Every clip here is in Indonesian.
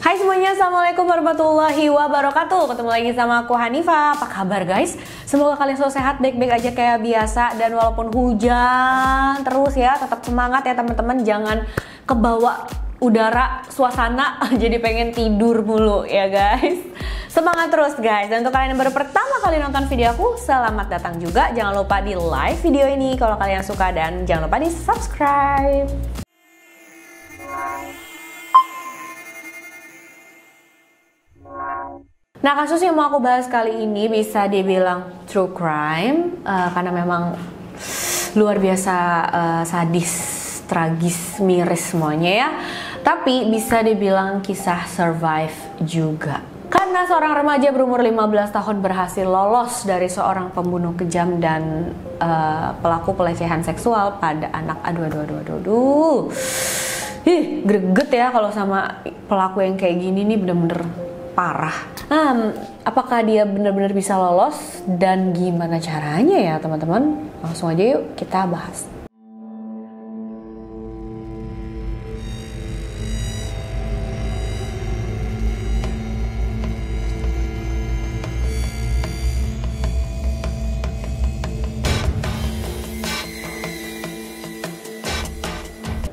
Hai semuanya, Assalamualaikum warahmatullahi wabarakatuh. Ketemu lagi sama aku Hanifa. Apa kabar guys? Semoga kalian selalu sehat, baik-baik aja kayak biasa. Dan walaupun hujan terus ya, tetap semangat ya teman-teman. Jangan kebawa udara, suasana jadi pengen tidur mulu ya guys. Semangat terus guys. Dan untuk kalian yang baru pertama kali nonton video aku, selamat datang juga. Jangan lupa di like video ini kalau kalian suka, dan jangan lupa di subscribe. Nah, kasus yang mau aku bahas kali ini bisa dibilang true crime karena memang luar biasa sadis, tragis, miris semuanya ya. Tapi bisa dibilang kisah survive juga. Karena seorang remaja berumur 15 tahun berhasil lolos dari seorang pembunuh kejam dan pelaku pelecehan seksual pada anak. Aduh. Greget ya kalau sama pelaku yang kayak gini nih, bener-bener parah. Apakah dia benar-benar bisa lolos dan gimana caranya ya teman-teman? Langsung aja yuk kita bahas.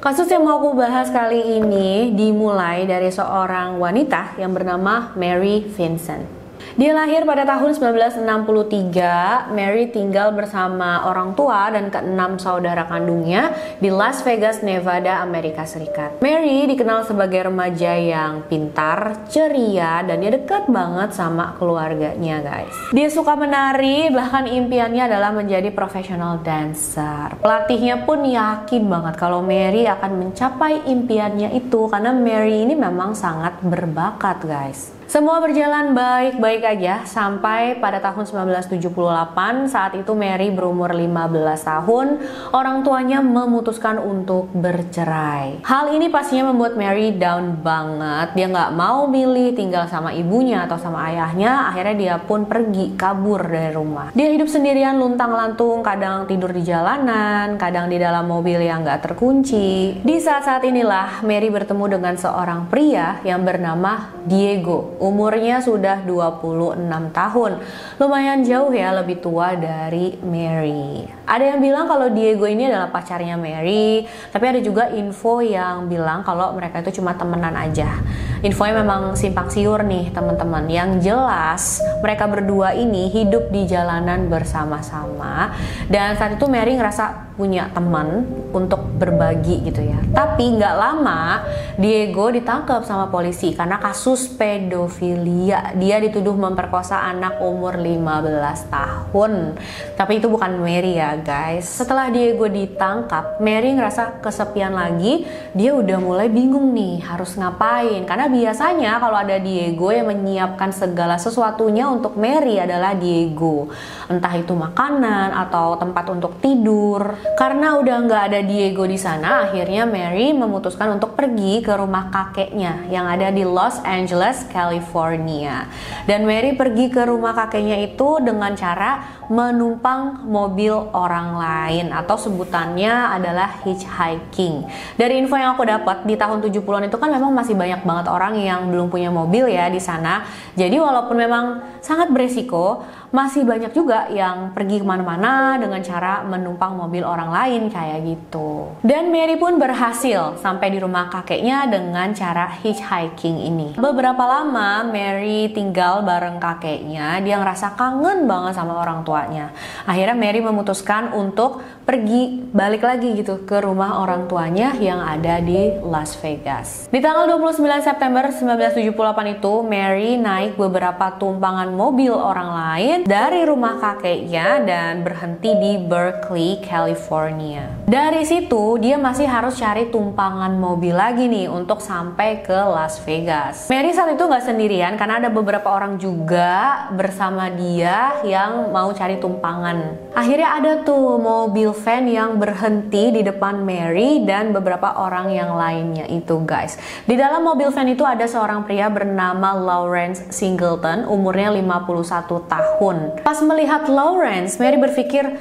Kasus yang mau aku bahas kali ini dimulai dari seorang wanita yang bernama Mary Vincent. Dia lahir pada tahun 1963. Mary tinggal bersama orang tua dan keenam saudara kandungnya di Las Vegas, Nevada, Amerika Serikat. Mary dikenal sebagai remaja yang pintar, ceria, dan dia dekat banget sama keluarganya guys. Dia suka menari, bahkan impiannya adalah menjadi profesional dancer. Pelatihnya pun yakin banget kalau Mary akan mencapai impiannya itu karena Mary ini memang sangat berbakat guys. Semua berjalan baik-baik aja sampai pada tahun 1978. Saat itu Mary berumur 15 tahun. Orang tuanya memutuskan untuk bercerai. Hal ini pastinya membuat Mary down banget. Dia nggak mau milih tinggal sama ibunya atau sama ayahnya. Akhirnya dia pun pergi kabur dari rumah. Dia hidup sendirian luntang-lantung, kadang tidur di jalanan, kadang di dalam mobil yang nggak terkunci. Di saat-saat inilah Mary bertemu dengan seorang pria yang bernama Diego. Umurnya sudah 26 tahun. Lumayan jauh ya, lebih tua dari Mary. Ada yang bilang kalau Diego ini adalah pacarnya Mary, tapi ada juga info yang bilang kalau mereka itu cuma temenan aja. Infonya memang simpang siur nih teman-teman. Yang jelas mereka berdua ini hidup di jalanan bersama-sama, dan saat itu Mary ngerasa punya teman untuk berbagi gitu ya. Tapi nggak lama Diego ditangkap sama polisi karena kasus pedofilia. Dia dituduh memperkosa anak umur 15 tahun. Tapi itu bukan Mary ya guys. Setelah Diego ditangkap, Mary ngerasa kesepian lagi. Dia udah mulai bingung nih harus ngapain. Karena biasanya kalau ada Diego yang menyiapkan segala sesuatunya untuk Mary adalah Diego. Entah itu makanan atau tempat untuk tidur. Karena udah nggak ada Diego di sana, akhirnya Mary memutuskan untuk pergi ke rumah kakeknya yang ada di Los Angeles, California. Dan Mary pergi ke rumah kakeknya itu dengan cara menumpang mobil orang lain, atau sebutannya adalah hitchhiking. Dari info yang aku dapat, di tahun 70-an itu kan memang masih banyak banget orang yang belum punya mobil ya di sana. Jadi walaupun memang sangat beresiko, masih banyak juga yang pergi kemana-mana dengan cara menumpang mobil orang lain kayak gitu. Dan Mary pun berhasil sampai di rumah kakeknya dengan cara hitchhiking ini. Beberapa lama Mary tinggal bareng kakeknya. Dia ngerasa kangen banget sama orang tuanya. Akhirnya Mary memutuskan untuk pergi balik lagi gitu ke rumah orang tuanya yang ada di Las Vegas. Di tanggal 29 September 1978 itu Mary naik beberapa tumpangan mobil orang lain dari rumah kakeknya dan berhenti di Berkeley, California. Dari situ dia masih harus cari tumpangan mobil lagi nih untuk sampai ke Las Vegas. Mary saat itu nggak sendirian karena ada beberapa orang juga bersama dia yang mau cari tumpangan. Akhirnya ada tuh mobil van yang berhenti di depan Mary dan beberapa orang yang lainnya itu guys. Di dalam mobil van itu ada seorang pria bernama Lawrence Singleton, umurnya 51 tahun. Pas melihat Lawrence, Mary berpikir,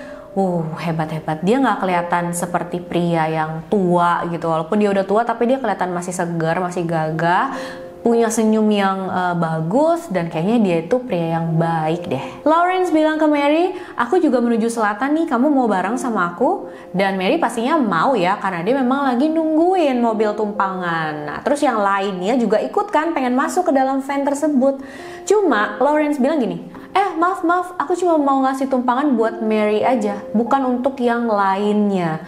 hebat-hebat. Dia nggak kelihatan seperti pria yang tua gitu. Walaupun dia udah tua, tapi dia kelihatan masih segar, masih gagah. punya senyum yang bagus, dan kayaknya dia itu pria yang baik deh. Lawrence bilang ke Mary, aku juga menuju selatan nih, kamu mau bareng sama aku? Dan Mary pastinya mau ya, karena dia memang lagi nungguin mobil tumpangan. Nah, terus yang lainnya juga ikut kan, pengen masuk ke dalam van tersebut. Cuma Lawrence bilang gini, maaf, aku cuma mau ngasih tumpangan buat Mary aja, bukan untuk yang lainnya.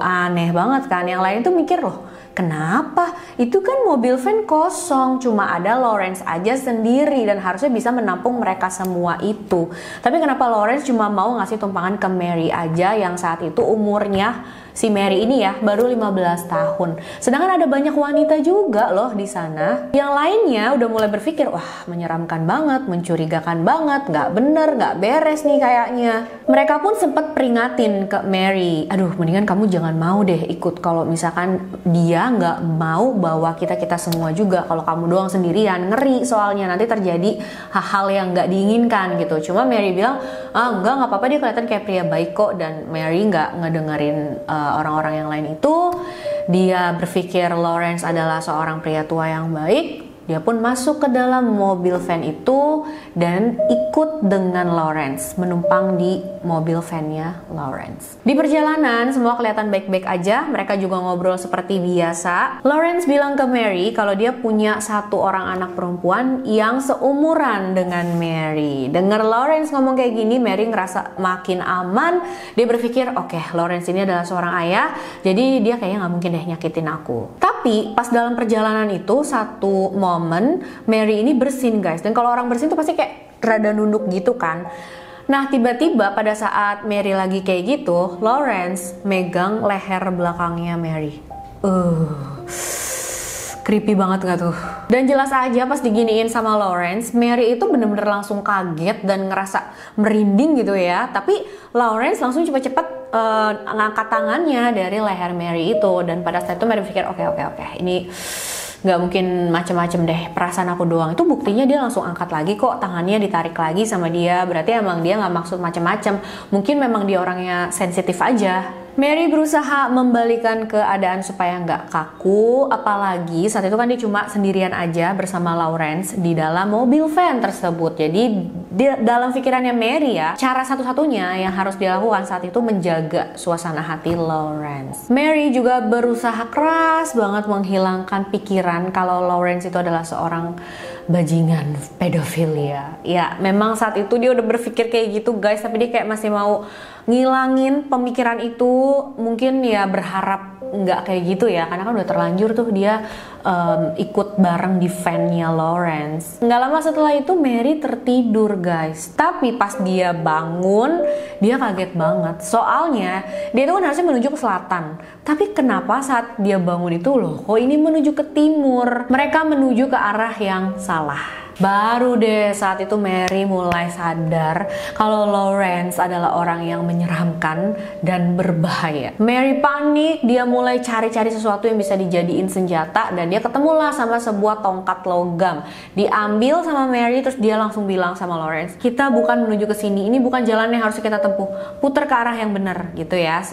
Aneh banget kan, yang lain tuh mikir loh, kenapa? Itu kan mobil van kosong, cuma ada Lawrence aja sendiri dan harusnya bisa menampung mereka semua itu. Tapi kenapa Lawrence cuma mau ngasih tumpangan ke Mary aja yang saat itu umurnya si Mary ini ya baru 15 tahun. Sedangkan ada banyak wanita juga loh di sana. Yang lainnya udah mulai berpikir, wah menyeramkan banget, mencurigakan banget, nggak bener, nggak beres nih kayaknya. Mereka pun sempat peringatin ke Mary, aduh mendingan kamu jangan mau deh ikut kalau misalkan dia nggak mau bawa kita semua juga. Kalau kamu doang sendirian ngeri, soalnya nanti terjadi hal-hal yang nggak diinginkan gitu. Cuma Mary bilang, nggak apa-apa, dia kelihatan kayak pria baik kok. Dan Mary nggak ngedengerin orang-orang yang lain itu. Dia berpikir Lawrence adalah seorang pria tua yang baik. Dia pun masuk ke dalam mobil van itu dan ikut dengan Lawrence, menumpang di mobil vannya Lawrence. Di perjalanan semua kelihatan baik-baik aja, mereka juga ngobrol seperti biasa. Lawrence bilang ke Mary kalau dia punya satu orang anak perempuan yang seumuran dengan Mary. Dengar Lawrence ngomong kayak gini, Mary ngerasa makin aman. Dia berpikir, oke, Lawrence ini adalah seorang ayah, jadi dia kayaknya nggak mungkin deh nyakitin aku. Tapi pas dalam perjalanan itu, satu momen Mary ini bersin guys, dan kalau orang bersin tuh pasti kayak rada nunduk gitu kan. Nah tiba-tiba pada saat Mary lagi kayak gitu, Lawrence megang leher belakangnya Mary. Creepy banget gak tuh? Dan jelas aja pas diginiin sama Lawrence, Mary itu bener-bener langsung kaget dan ngerasa merinding gitu ya. Tapi Lawrence langsung cepet-cepet ngangkat tangannya dari leher Mary itu. Dan pada saat itu Mary pikir, oke, ini nggak mungkin macem-macem deh, perasaan aku doang. Itu buktinya dia langsung angkat lagi kok, tangannya ditarik lagi sama dia. Berarti emang dia nggak maksud macem-macem, mungkin memang dia orangnya sensitif aja. Mary berusaha membalikan keadaan supaya nggak kaku, apalagi saat itu kan dia cuma sendirian aja bersama Lawrence di dalam mobil van tersebut. Jadi dalam pikirannya Mary ya, cara satu-satunya yang harus dilakukan saat itu menjaga suasana hati Lawrence. Mary juga berusaha keras banget menghilangkan pikiran kalau Lawrence itu adalah seorang bajingan pedofilia. Ya memang saat itu dia udah berpikir kayak gitu guys, tapi dia kayak masih mau ngilangin pemikiran itu. Mungkin ya berharap nggak kayak gitu ya, karena kan udah terlanjur tuh dia ikut bareng di van-nya Lawrence. Nggak lama setelah itu Mary tertidur guys, tapi pas dia bangun dia kaget banget, soalnya dia itu kan harusnya menuju ke selatan, tapi kenapa saat dia bangun itu loh kok ini menuju ke timur. Mereka menuju ke arah yang salah. Baru deh saat itu Mary mulai sadar kalau Lawrence adalah orang yang menyeramkan dan berbahaya. Mary panik, dia mulai cari-cari sesuatu yang bisa dijadiin senjata, dan dia ketemulah sama sebuah tongkat logam. Diambil sama Mary, terus dia langsung bilang sama Lawrence, kita bukan menuju ke sini, ini bukan jalan yang harus kita tempuh, putar ke arah yang benar gitu ya.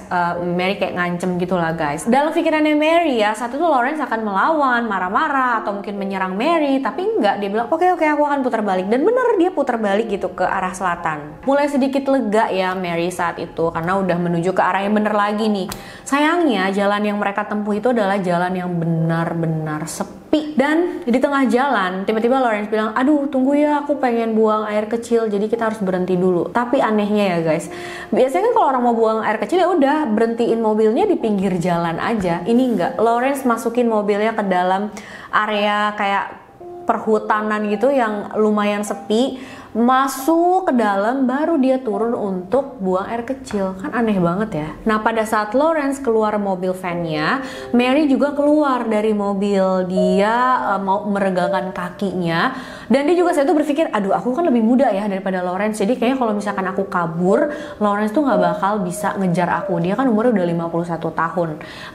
Mary kayak ngancem gitulah guys. Dalam pikirannya Mary ya, saat itu Lawrence akan melawan, marah-marah atau mungkin menyerang Mary, tapi enggak, dia bilang oke, aku akan putar balik. Dan bener dia putar balik gitu ke arah selatan. Mulai sedikit lega ya Mary saat itu, karena udah menuju ke arah yang bener lagi nih. Sayangnya jalan yang mereka tempuh itu adalah jalan yang benar-benar sepi. Dan di tengah jalan tiba-tiba Lawrence bilang, aduh tunggu ya, aku pengen buang air kecil, jadi kita harus berhenti dulu. Tapi anehnya ya guys, biasanya kan kalau orang mau buang air kecil ya udah berhentiin mobilnya di pinggir jalan aja. Ini enggak, Lawrence masukin mobilnya ke dalam area kayak perhutanan gitu yang lumayan sepi, masuk ke dalam, baru dia turun untuk buang air kecil. Kan aneh banget ya. Nah pada saat Lawrence keluar mobil van-nya, Mary juga keluar dari mobil. Dia mau meregangkan kakinya, dan dia juga saat itu berpikir, aduh aku kan lebih muda ya daripada Lawrence, jadi kayaknya kalau misalkan aku kabur, Lawrence tuh nggak bakal bisa ngejar aku. Dia kan umurnya udah 51 tahun.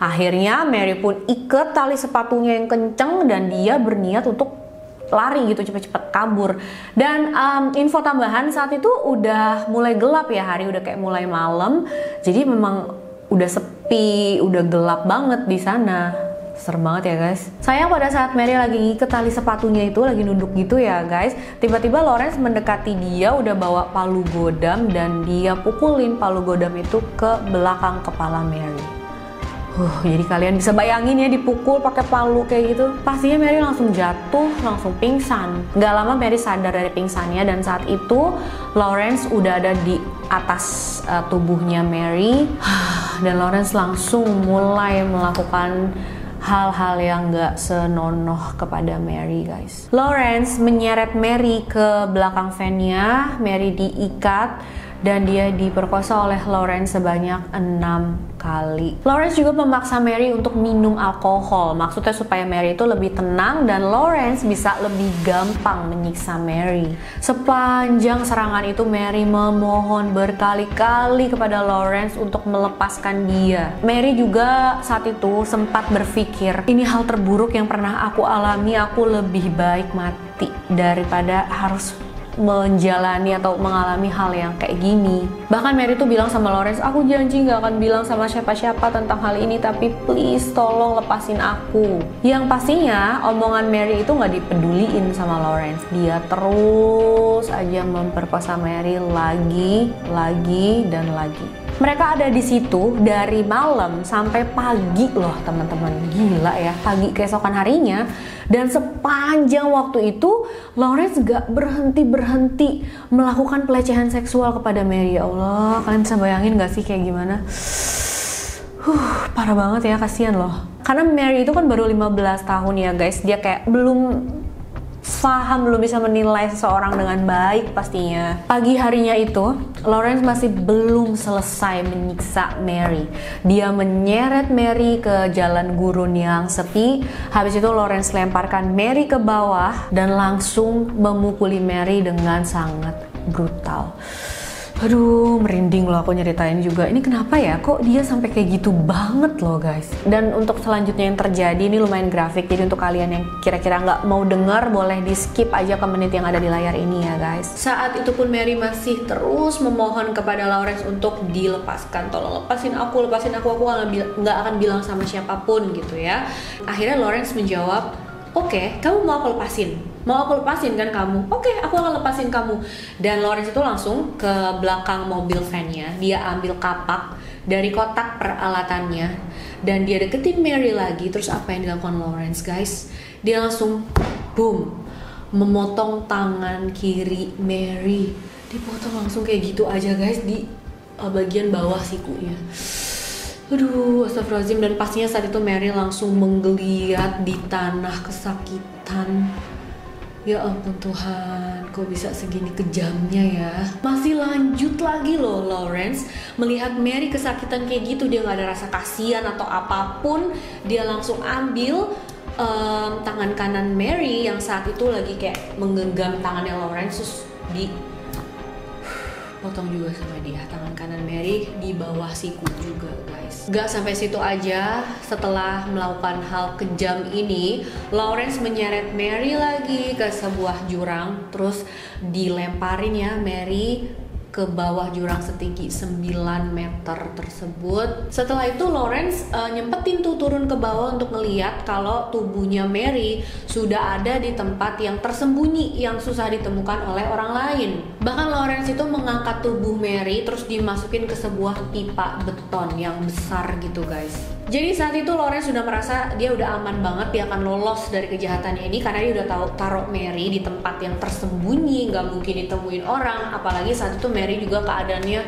Akhirnya Mary pun ikat tali sepatunya yang kenceng, dan dia berniat untuk lari gitu, cepet-cepet kabur. Dan info tambahan, saat itu udah mulai gelap ya, hari udah kayak mulai malam, jadi memang udah sepi, udah gelap banget di sana. serem banget ya guys. Sayang pada saat Mary lagi ngiket tali sepatunya itu, lagi nunduk gitu ya guys, tiba-tiba Lawrence mendekati dia, udah bawa palu godam dan dia pukulin palu godam itu ke belakang kepala Mary. Jadi kalian bisa bayangin ya, dipukul pakai palu kayak gitu. Pastinya Mary langsung jatuh, langsung pingsan. Gak lama Mary sadar dari pingsannya, dan saat itu Lawrence udah ada di atas tubuhnya Mary. Dan Lawrence langsung mulai melakukan hal-hal yang gak senonoh kepada Mary guys. Lawrence menyeret Mary ke belakang van-nya, Mary diikat dan dia diperkosa oleh Lawrence sebanyak 6 kali. Lawrence juga memaksa Mary untuk minum alkohol, maksudnya supaya Mary itu lebih tenang dan Lawrence bisa lebih gampang menyiksa Mary. Sepanjang serangan itu Mary memohon berkali-kali kepada Lawrence untuk melepaskan dia. Mary juga saat itu sempat berpikir, ini hal terburuk yang pernah aku alami, aku lebih baik mati daripada harus menjalani atau mengalami hal yang kayak gini. Bahkan Mary tuh bilang sama Lawrence, aku janji gak akan bilang sama siapa-siapa tentang hal ini, tapi please tolong lepasin aku. Yang pastinya omongan Mary itu gak dipeduliin sama Lawrence. Dia terus aja memperkosa Mary lagi, dan lagi. Mereka ada di situ dari malam sampai pagi loh teman-teman. Gila ya, pagi keesokan harinya. Dan sepanjang waktu itu Lawrence gak berhenti melakukan pelecehan seksual kepada Mary. Ya Allah, kalian bisa bayangin gak sih kayak gimana? Parah banget ya, kasihan loh. Karena Mary itu kan baru 15 tahun ya guys. Dia kayak belum bisa menilai seseorang dengan baik pastinya. Pagi harinya itu, Lawrence masih belum selesai menyiksa Mary. Dia menyeret Mary ke jalan gurun yang sepi. Habis itu Lawrence lemparkan Mary ke bawah dan langsung memukuli Mary dengan sangat brutal. Aduh, merinding loh aku nyeritain juga. Ini kenapa ya? Kok dia sampai kayak gitu banget loh guys? Dan untuk selanjutnya yang terjadi ini lumayan grafik. Jadi untuk kalian yang kira-kira nggak mau denger, boleh di skip aja ke menit yang ada di layar ini ya guys. Saat itu pun Mary masih terus memohon kepada Lawrence untuk dilepaskan. Tolong lepasin aku nggak akan bilang sama siapapun gitu ya. Akhirnya Lawrence menjawab, oke, kamu mau aku lepasin? Mau aku lepasin kan kamu? Oke, aku akan lepasin kamu. Dan Lawrence itu langsung ke belakang mobil van-nya. Dia ambil kapak dari kotak peralatannya dan dia deketin Mary lagi. Terus apa yang dilakukan Lawrence guys? Dia langsung boom, memotong tangan kiri Mary. Dipotong langsung kayak gitu aja guys, di bagian bawah sikunya. Aduh, astagfirullahaladzim. Dan pastinya saat itu Mary langsung menggeliat di tanah kesakitan. Ya ampun Tuhan, kok bisa segini kejamnya ya. Masih lanjut lagi loh Lawrence. Melihat Mary kesakitan kayak gitu, dia gak ada rasa kasihan atau apapun. Dia langsung ambil tangan kanan Mary yang saat itu lagi kayak menggenggam tangannya Lawrence, terus potong juga sama dia tangan kanan Mary di bawah siku juga guys. Gak sampai situ aja, setelah melakukan hal kejam ini, Lawrence menyeret Mary lagi ke sebuah jurang, terus dilemparin ya Mary ke bawah jurang setinggi 9 meter tersebut. Setelah itu Lawrence nyempetin tuh turun ke bawah untuk ngeliat kalau tubuhnya Mary sudah ada di tempat yang tersembunyi yang susah ditemukan oleh orang lain. Bahkan Lawrence itu mengangkat tubuh Mary terus dimasukin ke sebuah pipa beton yang besar gitu guys. Jadi saat itu Lawrence sudah merasa dia udah aman banget, dia akan lolos dari kejahatannya ini karena dia udah taruh Mary di tempat yang tersembunyi, nggak mungkin ditemuin orang. Apalagi saat itu Mary juga keadaannya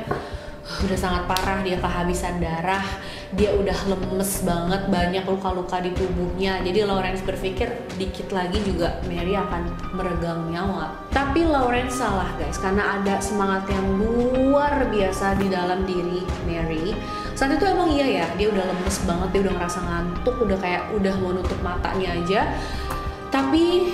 udah sangat parah, dia kehabisan darah, dia udah lemes banget, banyak luka-luka di tubuhnya. Jadi Lawrence berpikir dikit lagi juga Mary akan meregang nyawa. Tapi Lawrence salah guys, karena ada semangat yang luar biasa di dalam diri Mary. Saat itu emang iya ya, dia udah lemes banget, dia udah ngerasa ngantuk, udah mau nutup matanya aja. Tapi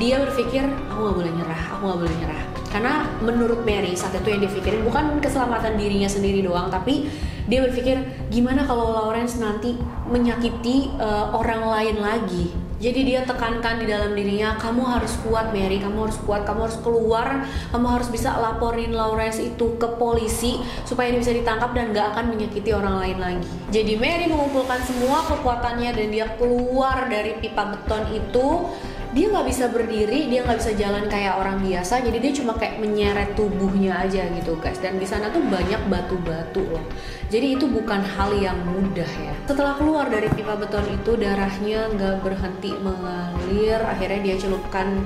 dia berpikir, aku gak boleh nyerah. Karena menurut Mary saat itu yang dia pikirin bukan keselamatan dirinya sendiri doang, tapi dia berpikir gimana kalau Lawrence nanti menyakiti orang lain lagi. Jadi dia tekankan di dalam dirinya, kamu harus kuat Mary, kamu harus kuat, kamu harus keluar, kamu harus bisa laporin Lawrence itu ke polisi supaya dia bisa ditangkap dan gak akan menyakiti orang lain lagi. Jadi Mary mengumpulkan semua kekuatannya dan dia keluar dari pipa beton itu. Dia nggak bisa berdiri, dia nggak bisa jalan kayak orang biasa, jadi dia cuma kayak menyeret tubuhnya aja gitu guys. Dan di sana tuh banyak batu-batu loh, jadi itu bukan hal yang mudah ya. Setelah keluar dari pipa beton itu, darahnya nggak berhenti mengalir. Akhirnya dia celupkan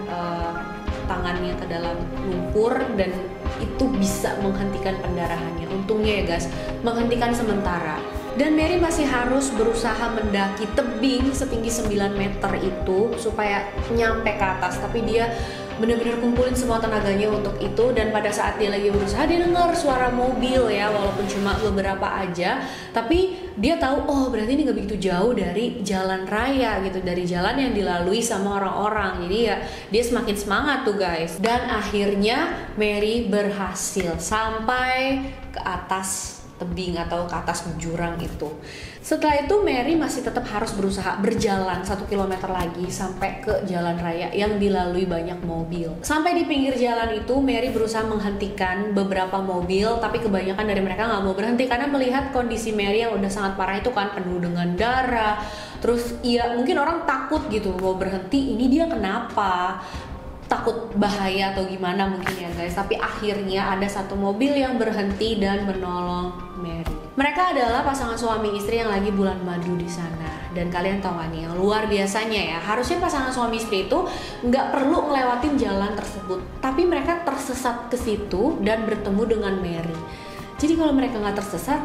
tangannya ke dalam lumpur dan itu bisa menghentikan pendarahannya. Untungnya ya guys, menghentikan sementara. Dan Mary masih harus berusaha mendaki tebing setinggi 9 meter itu supaya nyampe ke atas. Tapi dia benar-benar kumpulin semua tenaganya untuk itu. Dan pada saat dia lagi berusaha, dia dengar suara mobil ya, walaupun cuma beberapa aja. Tapi dia tahu, oh berarti ini gak begitu jauh dari jalan raya gitu, dari jalan yang dilalui sama orang-orang. Jadi ya dia semakin semangat tuh guys. Dan akhirnya Mary berhasil sampai ke atas tebing atau ke atas jurang itu. Setelah itu Mary masih tetap harus berusaha berjalan 1 kilometer lagi sampai ke jalan raya yang dilalui banyak mobil. Sampai di pinggir jalan itu Mary berusaha menghentikan beberapa mobil, tapi kebanyakan dari mereka nggak mau berhenti karena melihat kondisi Mary yang udah sangat parah itu kan, penuh dengan darah. Terus ya mungkin orang takut gitu mau berhenti, ini dia kenapa? Takut bahaya atau gimana mungkin ya guys. Tapi akhirnya ada satu mobil yang berhenti dan menolong Mary. Mereka adalah pasangan suami istri yang lagi bulan madu di sana. Dan kalian tahu gak nih, yang luar biasanya ya, harusnya pasangan suami istri itu nggak perlu ngelewatin jalan tersebut, tapi mereka tersesat ke situ dan bertemu dengan Mary. Jadi kalau mereka nggak tersesat,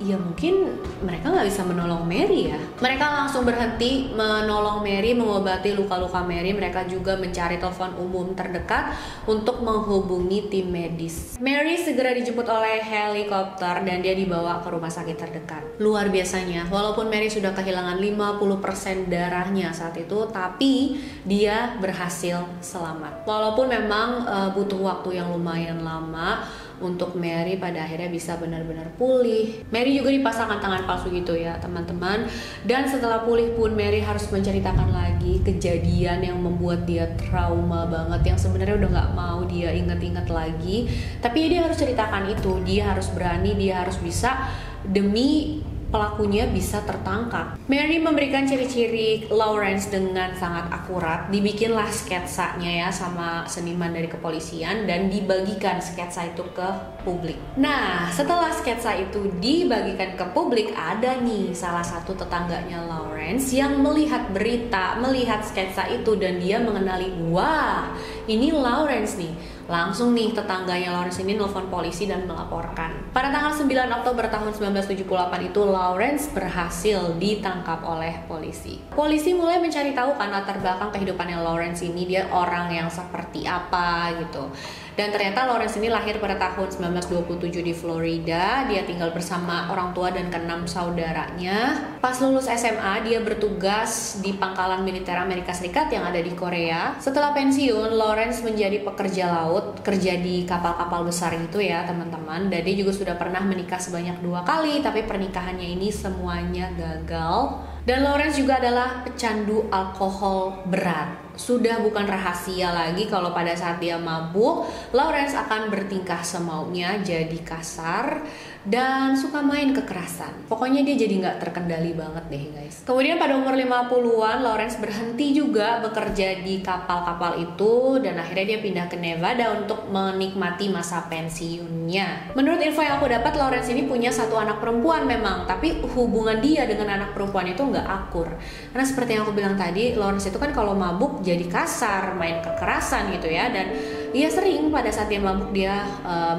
ya mungkin mereka nggak bisa menolong Mary ya. Mereka langsung berhenti menolong Mary, mengobati luka-luka Mary. Mereka juga mencari telepon umum terdekat untuk menghubungi tim medis. Mary segera dijemput oleh helikopter dan dia dibawa ke rumah sakit terdekat. Luar biasanya, walaupun Mary sudah kehilangan 50% darahnya saat itu, tapi dia berhasil selamat. Walaupun memang butuh waktu yang lumayan lama untuk Mary pada akhirnya bisa benar-benar pulih. Mary juga dipasangkan tangan palsu gitu ya teman-teman. Dan setelah pulih pun Mary harus menceritakan lagi kejadian yang membuat dia trauma banget, yang sebenarnya udah nggak mau dia inget-inget lagi. Tapi dia harus ceritakan itu, dia harus berani, dia harus bisa demi pelakunya bisa tertangkap. Mary memberikan ciri-ciri Lawrence dengan sangat akurat. Dibikinlah sketsanya ya sama seniman dari kepolisian dan dibagikan sketsa itu ke publik. Nah, setelah sketsa itu dibagikan ke publik, ada nih salah satu tetangganya Lawrence yang melihat berita, melihat sketsa itu dan dia mengenali, wah, ini Lawrence nih. Langsung nih tetangganya Lawrence ini nelfon polisi dan melaporkan. Pada tanggal 9 Oktober tahun 1978 itu Lawrence berhasil ditangkap oleh polisi. Polisi mulai mencari tahu kan latar belakang kehidupannya Lawrence ini, dia orang yang seperti apa gitu. Dan ternyata Lawrence ini lahir pada tahun 1927 di Florida. Dia tinggal bersama orang tua dan ke-6 saudaranya. Pas lulus SMA, dia bertugas di pangkalan militer Amerika Serikat yang ada di Korea. Setelah pensiun, Lawrence menjadi pekerja laut, kerja di kapal-kapal besar gitu ya teman-teman. Dan dia juga sudah pernah menikah sebanyak 2 kali, tapi pernikahannya ini semuanya gagal. Dan Lawrence juga adalah pecandu alkohol berat. Sudah bukan rahasia lagi kalau pada saat dia mabuk, Lawrence akan bertingkah semaunya, jadi kasar dan suka main kekerasan. Pokoknya dia jadi nggak terkendali banget deh guys. Kemudian pada umur 50-an, Lawrence berhenti juga bekerja di kapal-kapal itu dan akhirnya dia pindah ke Nevada untuk menikmati masa pensiunnya. Menurut info yang aku dapat, Lawrence ini punya 1 anak perempuan memang, tapi hubungan dia dengan anak perempuan itu nggak akur. Karena seperti yang aku bilang tadi, Lawrence itu kan kalau mabuk jadi kasar, main kekerasan gitu ya. Dan dia sering pada saat dia mabuk dia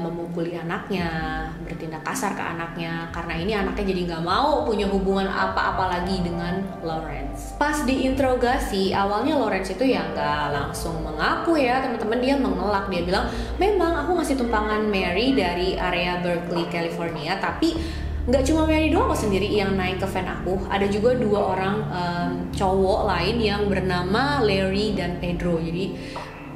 memukuli anaknya, bertindak kasar ke anaknya. Karena ini anaknya jadi nggak mau punya hubungan apa-apa lagi dengan Lawrence. Pas diinterogasi, awalnya Lawrence itu ya nggak langsung mengaku ya teman-teman. Dia mengelak, dia bilang memang aku ngasih tumpangan Mary dari area Berkeley, California, tapi nggak cuma Mary doang kok sendiri yang naik ke van aku. Ada juga 2 orang cowok lain yang bernama Larry dan Pedro. Jadi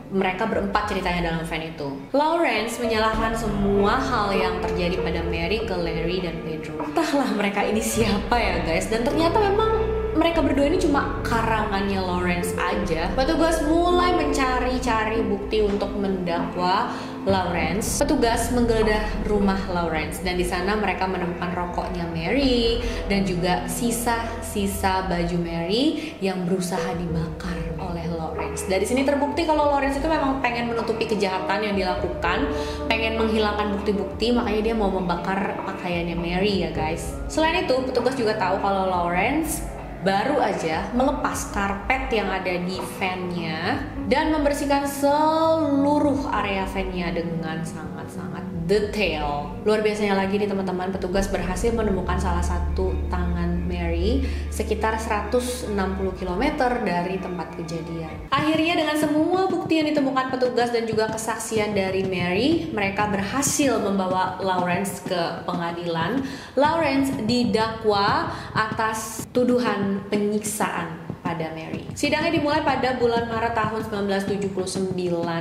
mereka berempat ceritanya dalam van itu. Lawrence menyalahkan semua hal yang terjadi pada Mary ke Larry dan Pedro. Entahlah mereka ini siapa ya guys. Dan ternyata memang mereka berdua ini cuma karangannya Lawrence aja. Petugas mulai mencari-cari bukti untuk mendakwa Lawrence. Petugas menggeledah rumah Lawrence dan di sana mereka menemukan rokoknya Mary dan juga sisa-sisa baju Mary yang berusaha dibakar oleh Lawrence. Dari sini terbukti kalau Lawrence itu memang pengen menutupi kejahatan yang dilakukan, pengen menghilangkan bukti-bukti, makanya dia mau membakar pakaiannya Mary ya guys. Selain itu, petugas juga tahu kalau Lawrence baru aja melepas karpet yang ada di van-nya dan membersihkan seluruh area van-nya dengan sangat-sangat detail. Luar biasanya lagi nih teman-teman, petugas berhasil menemukan salah satu tangan Mary sekitar 160 km dari tempat kejadian. Akhirnya dengan semua bukti yang ditemukan petugas dan juga kesaksian dari Mary, mereka berhasil membawa Lawrence ke pengadilan. Lawrence didakwa atas tuduhan penyiksaan pada Mary. Sidangnya dimulai pada bulan Maret tahun 1979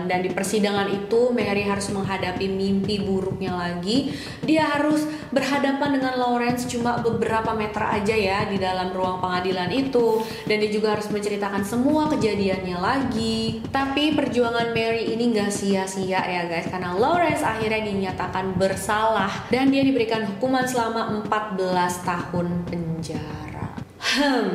dan di persidangan itu Mary harus menghadapi mimpi buruknya lagi. Dia harus berhadapan dengan Lawrence cuma beberapa meter aja ya di dalam ruang pengadilan itu, dan dia juga harus menceritakan semua kejadiannya lagi. Tapi perjuangan Mary ini gak sia-sia ya guys, karena Lawrence akhirnya dinyatakan bersalah dan dia diberikan hukuman selama 14 tahun penjara.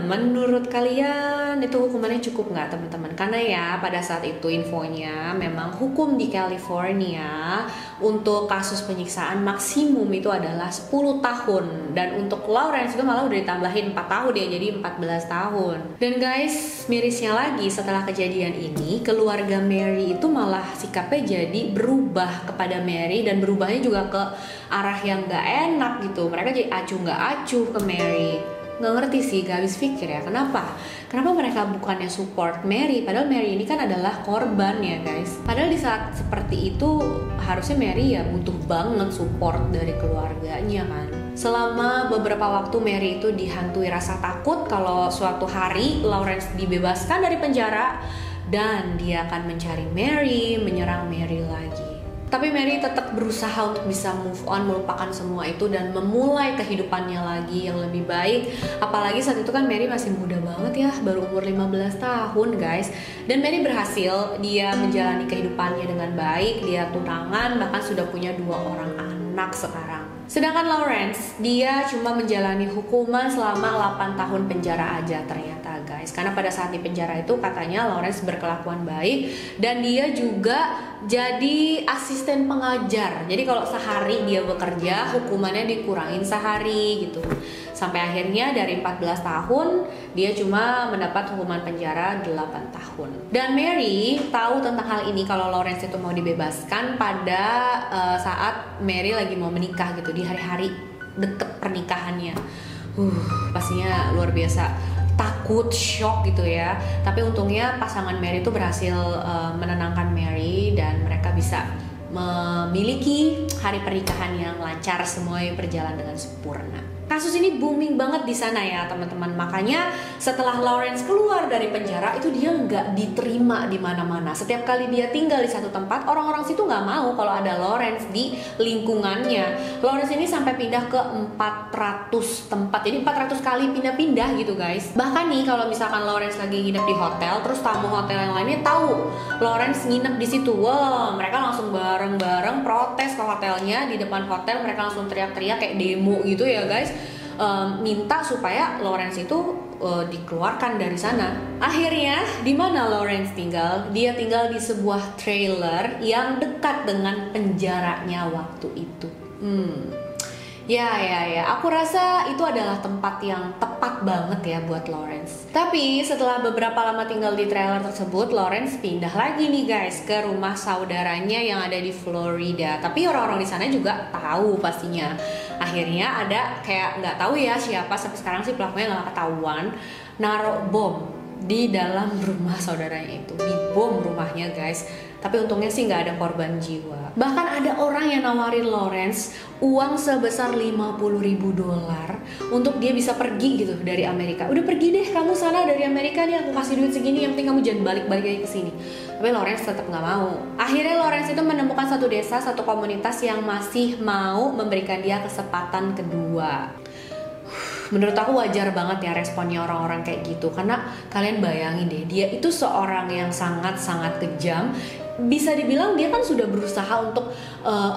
Menurut kalian itu hukumannya cukup nggak teman-teman? Karena ya pada saat itu infonya memang hukum di California untuk kasus penyiksaan maksimum itu adalah 10 tahun, dan untuk Lawrence itu malah udah ditambahin 4 tahun ya, jadi 14 tahun. Dan guys, mirisnya lagi setelah kejadian ini keluarga Mary itu malah sikapnya jadi berubah kepada Mary, dan berubahnya juga ke arah yang nggak enak gitu. Mereka jadi acuh nggak acuh ke Mary. Nggak ngerti sih, gak habis pikir ya, kenapa mereka bukannya support Mary, padahal Mary ini kan adalah korban ya guys. Padahal di saat seperti itu harusnya Mary ya butuh banget support dari keluarganya kan. Selama beberapa waktu Mary itu dihantui rasa takut kalau suatu hari Lawrence dibebaskan dari penjara dan dia akan mencari Mary, menyerang Mary lagi. Tapi Mary tetap berusaha untuk bisa move on, melupakan semua itu dan memulai kehidupannya lagi yang lebih baik. Apalagi saat itu kan Mary masih muda banget ya, baru umur 15 tahun guys. Dan Mary berhasil, dia menjalani kehidupannya dengan baik, dia tunangan, bahkan sudah punya 2 orang anak sekarang. Sedangkan Lawrence, dia cuma menjalani hukuman selama 8 tahun penjara aja ternyata guys. Karena pada saat di penjara itu katanya Lawrence berkelakuan baik dan dia juga jadi asisten pengajar. Jadi kalau sehari dia bekerja, hukumannya dikurangin sehari gitu. Sampai akhirnya dari 14 tahun dia cuma mendapat hukuman penjara 8 tahun. Dan Mary tahu tentang hal ini kalau Lawrence itu mau dibebaskan pada saat Mary lagi mau menikah gitu, di hari-hari deket pernikahannya. Pastinya luar biasa takut, shock gitu ya. Tapi untungnya pasangan Mary itu berhasil menenangkan Mary dan mereka bisa memiliki hari pernikahan yang lancar, semuanya berjalan dengan sempurna. Kasus ini booming banget di sana ya teman-teman. Makanya setelah Lawrence keluar dari penjara itu dia nggak diterima di mana-mana. Setiap kali dia tinggal di satu tempat, orang-orang situ nggak mau kalau ada Lawrence di lingkungannya. Lawrence ini sampai pindah ke 400 tempat. Jadi 400 kali pindah-pindah gitu guys. Bahkan nih kalau misalkan Lawrence lagi nginep di hotel, terus tamu hotel yang lainnya tahu Lawrence nginep di situ, wah mereka langsung bareng-bareng protes ke hotelnya. Di depan hotel mereka langsung teriak-teriak kayak demo gitu ya guys. Minta supaya Lawrence itu dikeluarkan dari sana. Akhirnya di mana Lawrence tinggal? Dia tinggal di sebuah trailer yang dekat dengan penjaranya waktu itu. Ya, aku rasa itu adalah tempat yang tepat banget ya buat Lawrence. Tapi setelah beberapa lama tinggal di trailer tersebut, Lawrence pindah lagi nih guys ke rumah saudaranya yang ada di Florida. Tapi orang-orang di sana juga tahu pastinya. Akhirnya ada kayak nggak tahu ya siapa, sampai sekarang sih pelakunya nggak ketahuan, naruh bom di dalam rumah saudaranya itu, dibom rumahnya guys. Tapi untungnya sih nggak ada korban jiwa. Bahkan ada orang yang nawarin Lawrence uang sebesar $50.000 untuk dia bisa pergi gitu dari Amerika. Udah pergi deh kamu sana dari Amerika nih, aku kasih duit segini, yang penting kamu jangan balik-balik lagi ke sini. Tapi Lawrence tetap nggak mau. Akhirnya Lawrence itu menemukan satu desa, satu komunitas yang masih mau memberikan dia kesempatan kedua. Menurut aku wajar banget ya responnya orang-orang kayak gitu, karena kalian bayangin deh, dia itu seorang yang sangat-sangat kejam. Bisa dibilang dia kan sudah berusaha untuk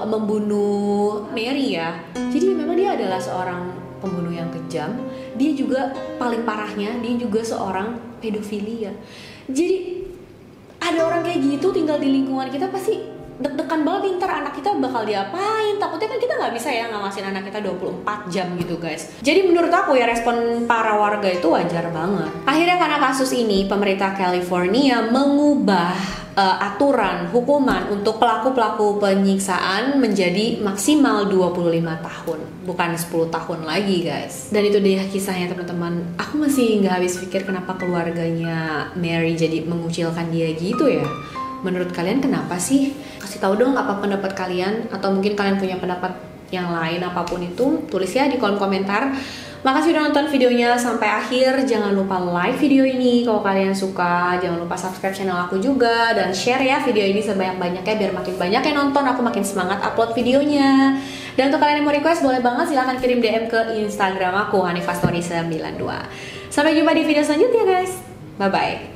membunuh Mary ya. Jadi memang dia adalah seorang pembunuh yang kejam. Dia juga paling parahnya, dia juga seorang pedofilia. Jadi ada orang kayak gitu tinggal di lingkungan kita, pasti deg-degan banget, ntar anak kita bakal diapain. Takutnya kan kita nggak bisa ya ngawasin anak kita 24 jam gitu guys. Jadi menurut aku ya respon para warga itu wajar banget. Akhirnya karena kasus ini, pemerintah California mengubah aturan hukuman untuk pelaku-pelaku penyiksaan menjadi maksimal 25 tahun, bukan 10 tahun lagi guys. Dan itu dia kisahnya teman-teman. Aku masih nggak habis pikir kenapa keluarganya Mary jadi mengucilkan dia gitu ya. Menurut kalian kenapa sih? Kasih tahu dong apa pendapat kalian, atau mungkin kalian punya pendapat yang lain, apapun itu tulis ya di kolom komentar. Makasih udah nonton videonya sampai akhir. Jangan lupa like video ini kalau kalian suka. Jangan lupa subscribe channel aku juga, dan share ya video ini sebanyak-banyaknya biar makin banyak yang nonton, aku makin semangat upload videonya. Dan untuk kalian yang mau request boleh banget, silahkan kirim DM ke Instagram aku hanifastori92. Sampai jumpa di video selanjutnya guys. Bye bye.